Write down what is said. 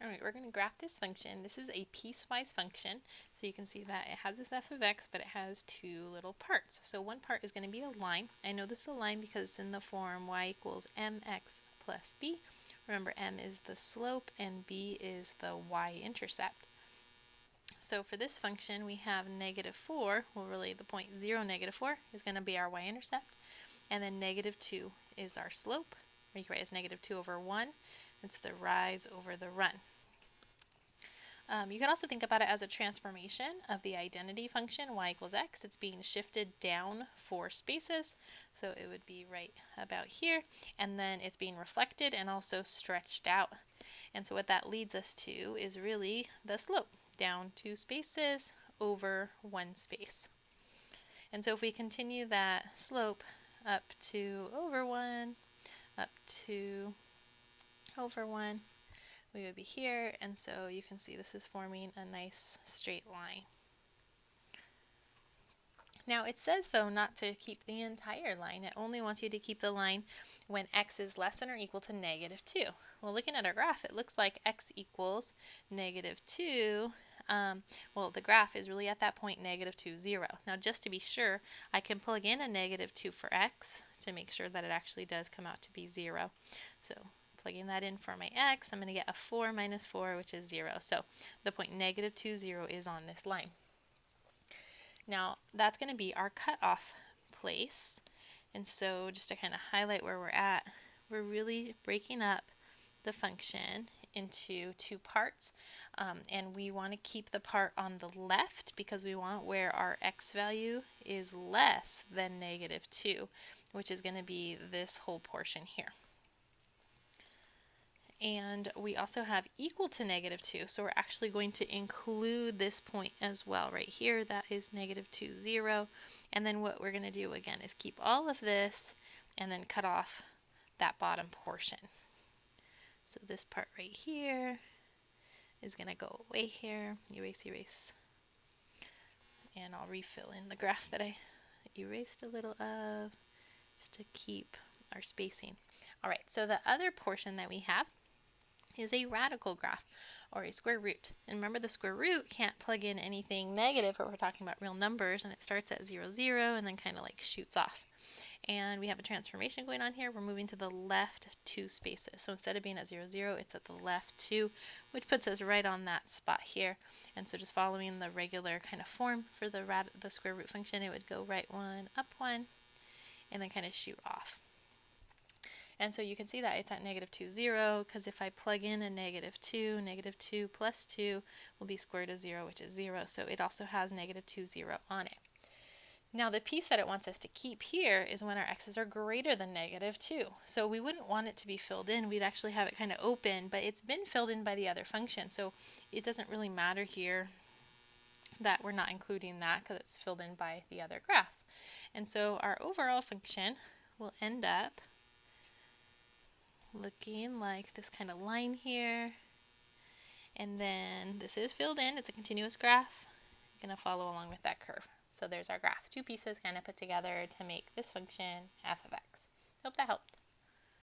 Alright, we're going to graph this function. This is a piecewise function, so you can see that it has this f of x, but it has two little parts. So one part is going to be a line. I know this is a line because it's in the form y equals mx plus b. Remember, m is the slope and b is the y-intercept. So for this function, we have negative 4, well really the point 0, negative 4 is going to be our y-intercept, and then negative 2 is our slope, or you can write it as negative 2 over 1. It's the rise over the run. You can also think about it as a transformation of the identity function y equals x. It's being shifted down 4 spaces, so it would be right about here, and then it's being reflected and also stretched out. And so what that leads us to is really the slope, down 2 spaces over 1 space. And so if we continue that slope up to over 1, up to over 1, we would be here, and so you can see this is forming a nice straight line. Now it says though not to keep the entire line. It only wants you to keep the line when x is less than or equal to negative 2. Well, looking at our graph, it looks like x equals negative 2. Well, the graph is really at that point negative 2, 0. Now just to be sure, I can plug in a negative 2 for x to make sure that it actually does come out to be 0. So plugging that in for my x, I'm going to get a 4 minus 4, which is 0. So the point negative 2, 0 is on this line. Now that's going to be our cutoff place. And so just to kind of highlight where we're at, we're really breaking up the function into two parts. And we want to keep the part on the left because we want where our x value is less than negative 2, which is going to be this whole portion here. And we also have equal to negative 2, so we're actually going to include this point as well right here. That is negative 2, 0. And then what we're going to do again is keep all of this and then cut off that bottom portion. So this part right here is going to go away here. Erase, erase. And I'll refill in the graph that I erased a little of just to keep our spacing. Alright, so the other portion that we have is a radical graph, or a square root. And remember, the square root can't plug in anything negative, but we're talking about real numbers, and it starts at 0, 0, and then kind of like shoots off. And we have a transformation going on here. We're moving to the left 2 spaces. So instead of being at 0, 0, it's at the left 2, which puts us right on that spot here. And so just following the regular kind of form for the square root function, it would go right 1, up 1, and then kind of shoot off. And so you can see that it's at negative 2, 0, because if I plug in a negative 2 plus 2 will be square root of 0, which is 0. So it also has negative 2, 0 on it. Now the piece that it wants us to keep here is when our x's are greater than negative 2. So we wouldn't want it to be filled in. We'd actually have it kind of open, but it's been filled in by the other function. So it doesn't really matter here that we're not including that because it's filled in by the other graph. And so our overall function will end up looking like this kind of line here, and then this is filled in. It's a continuous graph. I'm going to follow along with that curve. So there's our graph. Two pieces kind of put together to make this function f of x. Hope that helped.